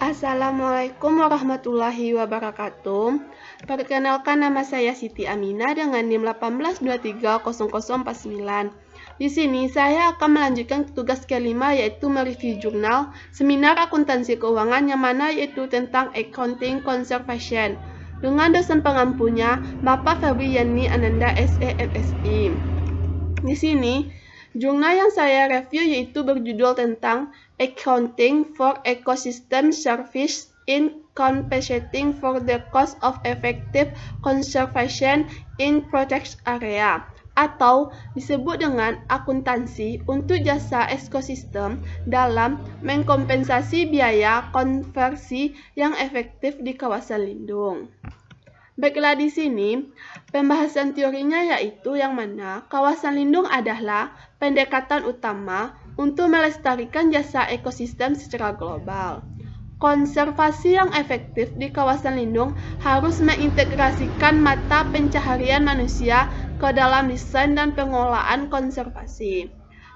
Assalamualaikum warahmatullahi wabarakatuh. Perkenalkan, nama saya Siti Aminah dengan NIM 18230049. Di sini saya akan melanjutkan tugas kelima, yaitu mereview jurnal seminar akuntansi keuangan yang mana yaitu tentang accounting conservation dengan dosen pengampunya Bapak Febri Yani Ananda SE MSI. Di sini jurnal yang saya review yaitu berjudul tentang Accounting for Ecosystem Service in Compensating for the Cost of Effective Conservation in Protected Area, atau disebut dengan akuntansi untuk jasa ekosistem dalam mengkompensasi biaya konversi yang efektif di kawasan lindung. Baiklah, di sini pembahasan teorinya yaitu yang mana kawasan lindung adalah pendekatan utama untuk melestarikan jasa ekosistem secara global. Konservasi yang efektif di kawasan lindung harus mengintegrasikan mata pencaharian manusia ke dalam desain dan pengelolaan konservasi.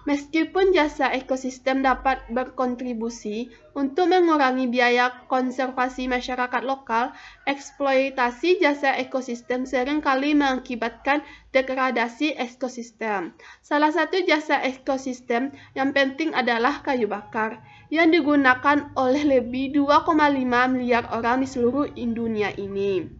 Meskipun jasa ekosistem dapat berkontribusi untuk mengurangi biaya konservasi masyarakat lokal, eksploitasi jasa ekosistem seringkali mengakibatkan degradasi ekosistem. Salah satu jasa ekosistem yang penting adalah kayu bakar, yang digunakan oleh lebih 2,5 miliar orang di seluruh dunia ini.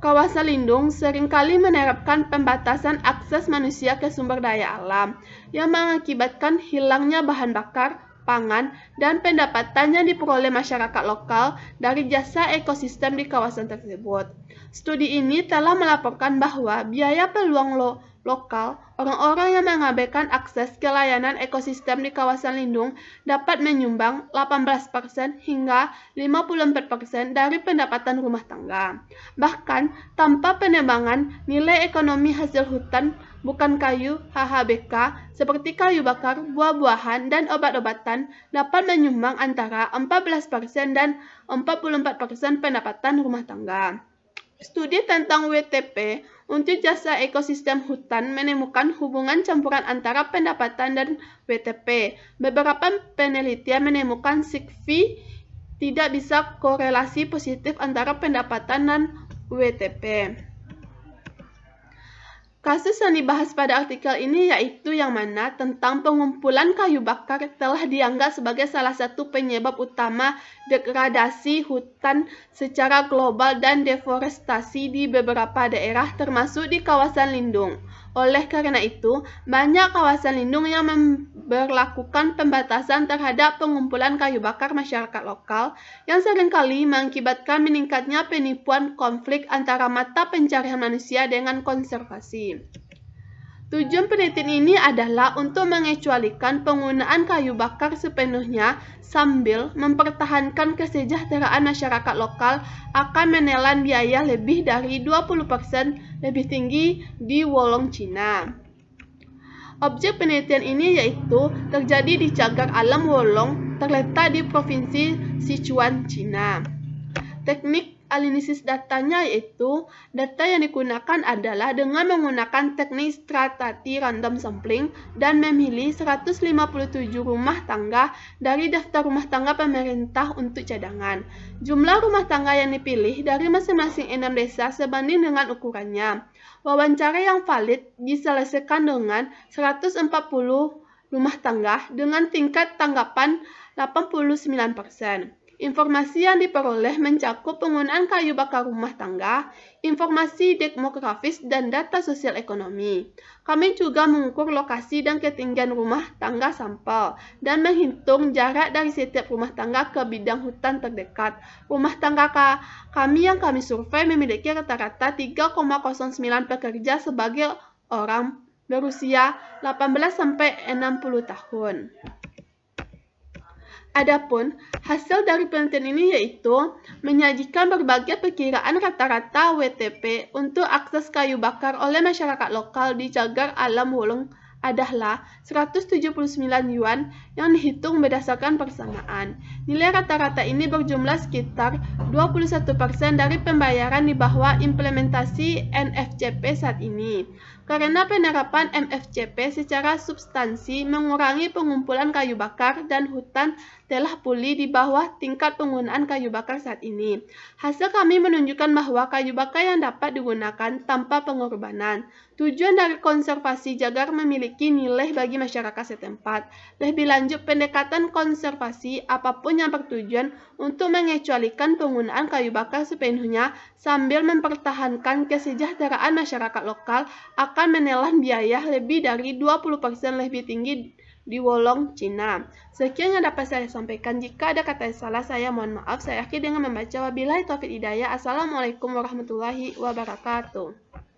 Kawasan lindung seringkali menerapkan pembatasan akses manusia ke sumber daya alam yang mengakibatkan hilangnya bahan bakar, pangan, dan pendapatan yang diperoleh masyarakat lokal dari jasa ekosistem di kawasan tersebut. Studi ini telah melaporkan bahwa biaya peluang lokal orang-orang yang mengabaikan akses ke layanan ekosistem di kawasan lindung dapat menyumbang 18% hingga 54% dari pendapatan rumah tangga. Bahkan, tanpa penebangan, nilai ekonomi hasil hutan bukan kayu (HHBK) seperti kayu bakar, buah-buahan, dan obat-obatan dapat menyumbang antara 14% dan 44% pendapatan rumah tangga. Studi tentang WTP untuk jasa ekosistem hutan menemukan hubungan campuran antara pendapatan dan WTP. Beberapa penelitian menemukan signifikan tidak bisa korelasi positif antara pendapatan dan WTP. Kasus yang dibahas pada artikel ini yaitu yang mana tentang pengumpulan kayu bakar telah dianggap sebagai salah satu penyebab utama degradasi hutan secara global dan deforestasi di beberapa daerah termasuk di kawasan lindung. Oleh karena itu, banyak kawasan lindung yang memberlakukan pembatasan terhadap pengumpulan kayu bakar masyarakat lokal yang seringkali mengakibatkan meningkatnya penipuan konflik antara mata pencarian manusia dengan konservasi. Tujuan penelitian ini adalah untuk mengecualikan penggunaan kayu bakar sepenuhnya sambil mempertahankan kesejahteraan masyarakat lokal akan menelan biaya lebih dari 20% lebih tinggi di Wolong, Cina. Objek penelitian ini yaitu terjadi di cagar alam Wolong, terletak di Provinsi Sichuan, Cina. Teknik analisis datanya yaitu data yang digunakan adalah dengan menggunakan teknik strategy random sampling dan memilih 157 rumah tangga dari daftar rumah tangga pemerintah untuk cadangan. Jumlah rumah tangga yang dipilih dari masing-masing 6 desa sebanding dengan ukurannya. Wawancara yang valid diselesaikan dengan 140 rumah tangga dengan tingkat tanggapan 89%. Informasi yang diperoleh mencakup penggunaan kayu bakar rumah tangga, informasi demografis, dan data sosial ekonomi. Kami juga mengukur lokasi dan ketinggian rumah tangga sampel dan menghitung jarak dari setiap rumah tangga ke bidang hutan terdekat. Rumah tangga kami yang kami survei memiliki rata-rata 3,09 pekerja sebagai orang berusia 18-60 tahun. Adapun hasil dari penelitian ini yaitu menyajikan berbagai perkiraan rata-rata WTP untuk akses kayu bakar oleh masyarakat lokal di cagar alam Wolong adalah 179 yuan yang dihitung berdasarkan persamaan. Nilai rata-rata ini berjumlah sekitar 21% dari pembayaran di bawah implementasi NFCP saat ini. Karena penerapan MFCP secara substansi mengurangi pengumpulan kayu bakar dan hutan telah pulih di bawah tingkat penggunaan kayu bakar saat ini. Hasil kami menunjukkan bahwa kayu bakar yang dapat digunakan tanpa pengorbanan. Tujuan dari konservasi jagar memiliki nilai bagi masyarakat setempat. Lebih lanjut, pendekatan konservasi apapun yang bertujuan untuk mengecualikan penggunaan kayu bakar sepenuhnya sambil mempertahankan kesejahteraan masyarakat lokal akan menelan biaya lebih dari 20% lebih tinggi di Wolong, Cina. Sekian yang dapat saya sampaikan. Jika ada kata yang salah, saya mohon maaf. Saya akhiri dengan membaca wabillahi taufiq hidayah. Assalamualaikum warahmatullahi wabarakatuh.